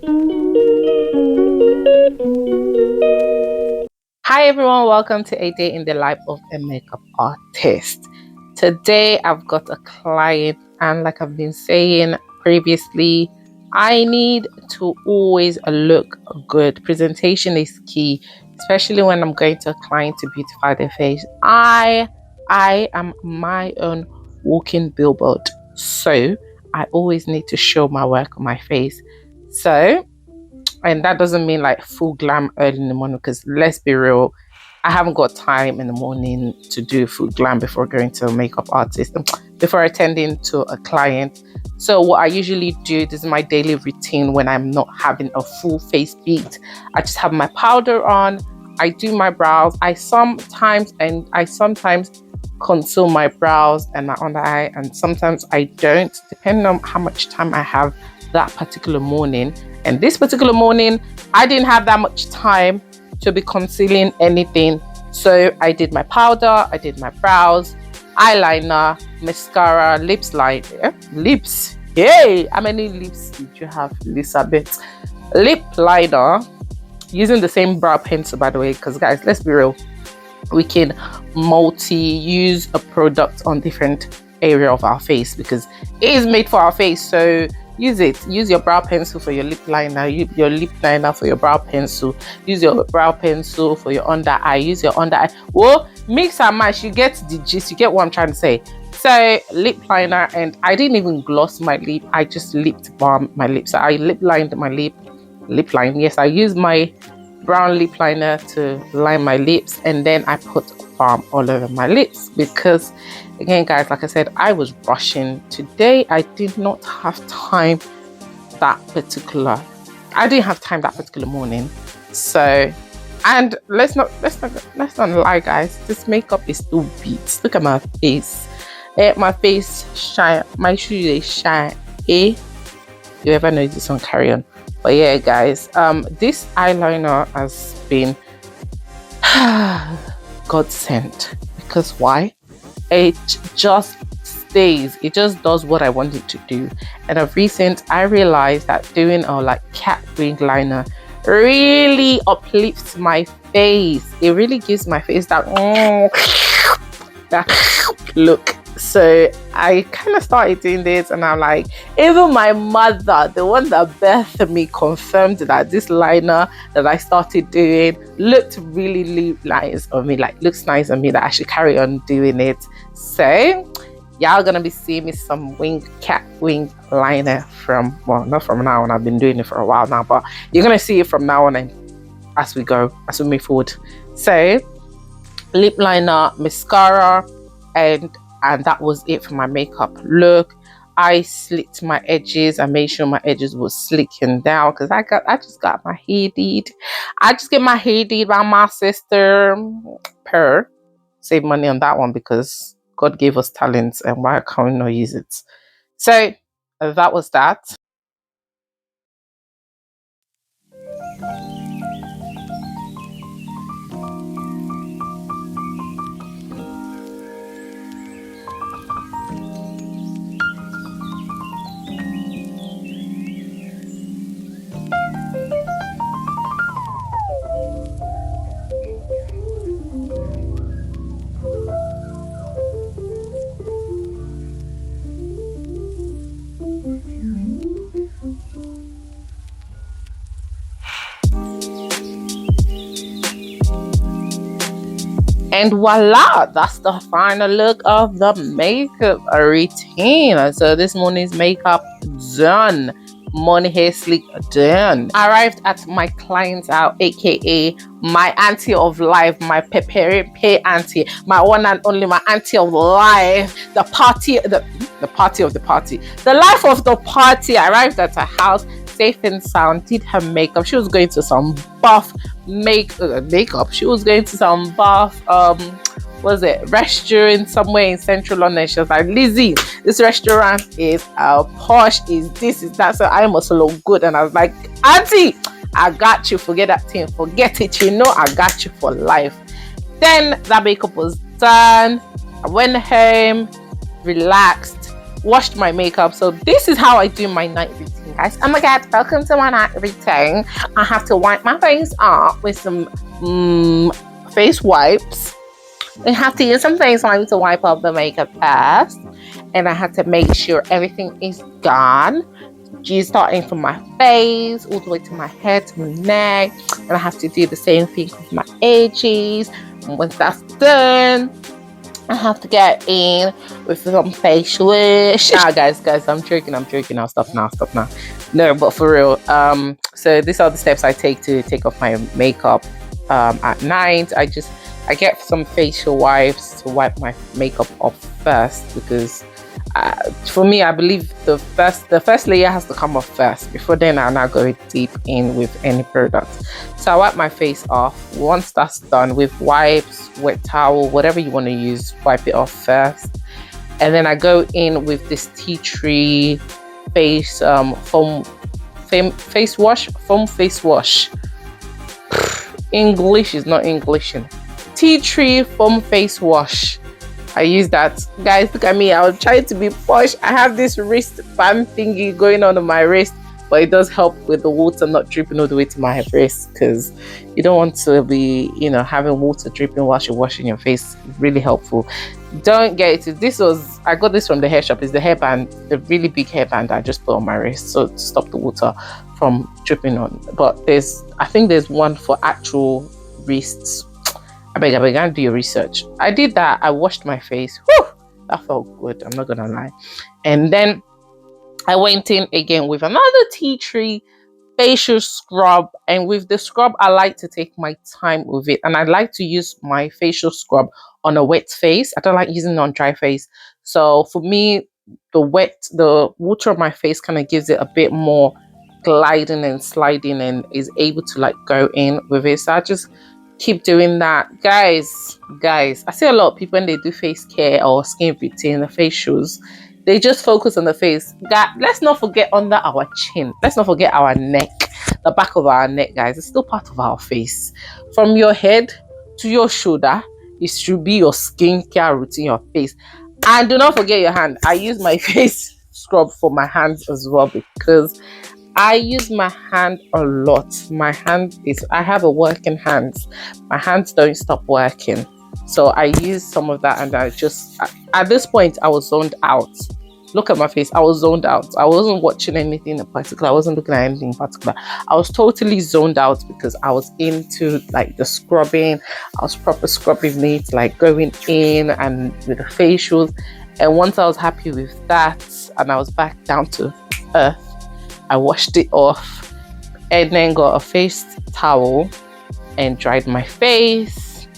Hi everyone, welcome to a day in the life of a makeup artist. Today I've got a client, and like I've been saying previously, I need to always look good. Presentation is key, especially when I'm going to a client to beautify their face. I am my own walking billboard. So I always need to show my work on my face. So and that doesn't mean like full glam early in the morning, because let's be real, I haven't got time in the morning to do full glam before going to a makeup artist, before attending to a client. So what I usually do, this is my daily routine when I'm not having a full face beat. I just have my powder on, I do my brows. I sometimes conceal my brows and my under eye, and sometimes I don't, depending on how much time I have that particular morning. And this particular morning, I didn't have that much time to be concealing anything. So I did my powder, I did my brows, eyeliner, mascara, lips. Hey, how many lips did you have, Elizabeth? Lip liner, using the same brow pencil, by the way, because guys, let's be real, we can multi-use a product on different area of our face because it is made for our face. So use it. Use your brow pencil for your lip liner, your lip liner for your brow pencil, use your brow pencil for your under eye, use your under eye. Well, mix and match, you get the gist, you get what I'm trying to say. So lip liner, and I didn't even gloss my lip, I just lip balm my lips. So I lip lined my lip line. Yes, I used my brown lip liner to line my lips, and then I put balm all over my lips because, again guys, like I said, I was rushing today. I did not have time that particular morning. So, and let's not lie guys, this makeup is still beats. Look at my face. My face shine, my shoes they shine. You ever know this one? Carry on. But yeah guys, this eyeliner has been God sent, because why? It just stays, it just does what I want it to do. And of recent I realized that doing a like cat wing liner really uplifts my face. It really gives my face that that look. So I kind of started doing this, and I'm like, even my mother, the one that birthed me, confirmed that this liner that I started doing looked really nice on me, like looks nice on me, that I should carry on doing it. So y'all gonna be seeing me some cat wing liner from, well, not from now on, I've been doing it for a while now, but you're gonna see it from now on and as we move forward. So lip liner, mascara, and that was it for my makeup look. I slicked my edges. I made sure my edges were slicking down because I just got my hair did. I just get my hair did by my sister. Save money on that one because God gave us talents, and why can't we not use it? So that was that. And voila, that's the final look of the makeup routine. So this morning's makeup done. Morning hair slick done. Arrived at my client's house, aka my auntie of life, my pepper auntie, my one and only, my auntie of life, the party of the party, the life of the party. Arrived at her house safe and sound, did her makeup. She was going to some buff makeup. She was going to some buff was it restaurant somewhere in central London. She was like, Lizzie, this restaurant is posh, is this, is that, so I must look good. And I was like, auntie, I got you, forget that thing, forget it, you know I got you for life. Then that makeup was done. I went home, relaxed, washed my makeup. So this is how I do my night routine, guys. Oh my god, welcome to my night routine. I have to wipe my face off with some face wipes. I have to use some face wipes to wipe off the makeup first, and I have to make sure everything is gone. Just starting from my face all the way to my head, to my neck, and I have to do the same thing with my edges. And once that's done, I have to get in with some facial wash. Guys, I'm joking. I'll stop now. No, but for real. So these are the steps I take to take off my makeup at night. I get some facial wipes to wipe my makeup off first, because for me, I believe the first layer has to come off first. Before then, I'll now go deep in with any product. So I wipe my face off. Once that's done, with wipes, wet towel, whatever you want to use, wipe it off first. And then I go in with this tea tree face foam face wash. English is not Englishing. Tea tree foam face wash. I use that. Guys, look at me. I was trying to be posh. I have this wristband thingy going on my wrist, but it does help with the water not dripping all the way to my wrist, because you don't want to be, having water dripping while you're washing your face. Really helpful. Don't get it. I got this from the hair shop. It's the hairband, the really big hairband I just put on my wrist, so to stop the water from dripping on. But I think there's one for actual wrists. I beg, and do your research. I did that. I washed my face. Whew, that felt good. I'm not gonna lie. And then I went in again with another tea tree facial scrub. And with the scrub, I like to take my time with it. And I like to use my facial scrub on a wet face. I don't like using it on dry face. So for me, the water on my face kind of gives it a bit more gliding and sliding, and is able to go in with it. So I just keep doing that. Guys, I see a lot of people when they do face care or skin routine, the facials, they just focus on the face. Let's not forget under our chin. Let's not forget our neck, the back of our neck, guys. It's still part of our face. From your head to your shoulder, it should be your skincare routine, your face. And do not forget your hand. I use my face scrub for my hands as well, because I use my hand a lot. I have a working hands. My hands don't stop working. So I use some of that, and at this point, I was zoned out. Look at my face. I was zoned out. I wasn't watching anything in particular. I wasn't looking at anything in particular. I was totally zoned out, because I was into the scrubbing. I was proper scrubbing it, going in and with the facials. And once I was happy with that, and I was back down to earth, I washed it off and then got a face towel and dried my face.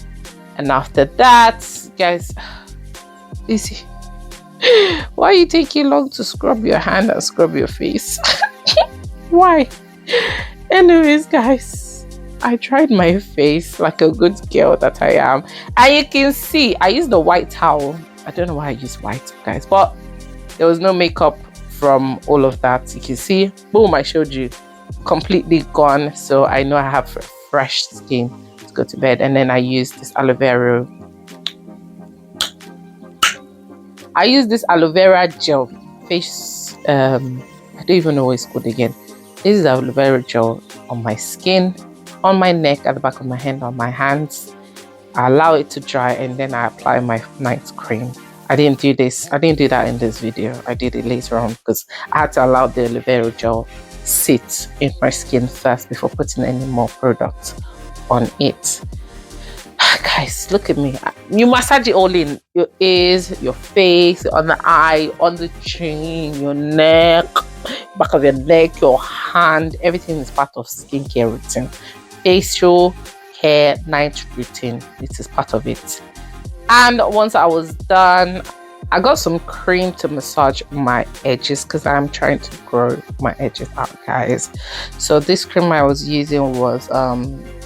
And after that, guys, easy. Why are you taking long to scrub your hand and scrub your face? Why? Anyways, guys, I tried my face like a good girl that I am. And you can see I used the white towel. I don't know why I use white, guys, but there was no makeup from all of that. You can see, boom, I showed you, completely gone. So I know I have fresh skin to go to bed. And then I use this aloe vera. I use this aloe vera gel face. I don't even know what it's called again. This is aloe vera gel on my skin, on my neck, at the back of my hand, on my hands. I allow it to dry, and then I apply my night cream. I didn't do that in this video. I did it later on, because I had to allow the aloe vera gel sit in my skin first before putting any more product on it. Guys, look at me. You massage it all in. Your ears, your face, on the eye, on the chin, your neck, back of your neck, your hand. Everything is part of skincare routine. Facial hair night routine. This is part of it. And once I was done, I got some cream to massage my edges, because I'm trying to grow my edges out, guys. So this cream I was using was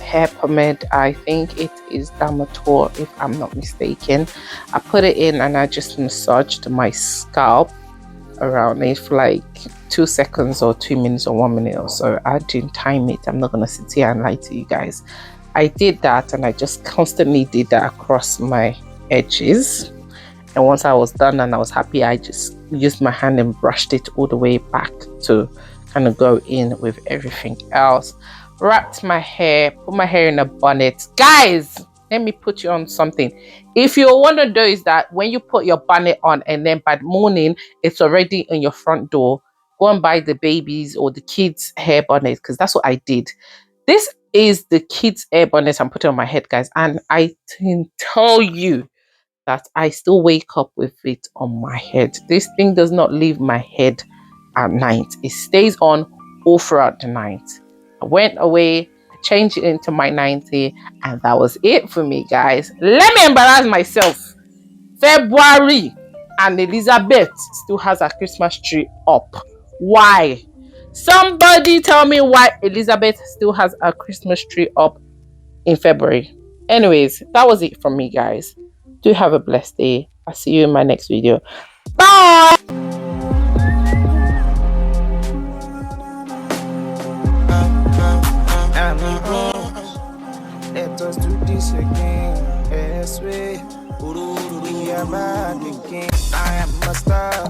hair pomade. I think it is Dermator, if I'm not mistaken. I put it in and I just massaged my scalp around it for 2 seconds or 2 minutes or 1 minute or so. I didn't time it. I'm not gonna sit here and lie to you guys. I did that, and I just constantly did that across my edges. And once I was done and I was happy, I just used my hand and brushed it all the way back to kind of go in with everything else. Wrapped my hair, put my hair in a bonnet. Guys, let me put you on something. If you're one of those that when you put your bonnet on and then by the morning it's already in your front door, go and buy the babies or the kids' hair bonnet, because that's what I did. This is the kids' hair bonnet I'm putting on my head, guys, and I can tell you that I still wake up with it on my head. This thing does not leave my head at night. It stays on all throughout the night. I went away, I changed it into my 90, and that was it for me, guys. Let me embarrass myself. February, and Elizabeth still has her Christmas tree up. Why? Somebody tell me why Elizabeth still has a Christmas tree up in February. Anyways, that was it from me, guys. Do have a blessed day. I'll see you in my next video. Bye. Let us do this again. Yes, we are back again. I am a star.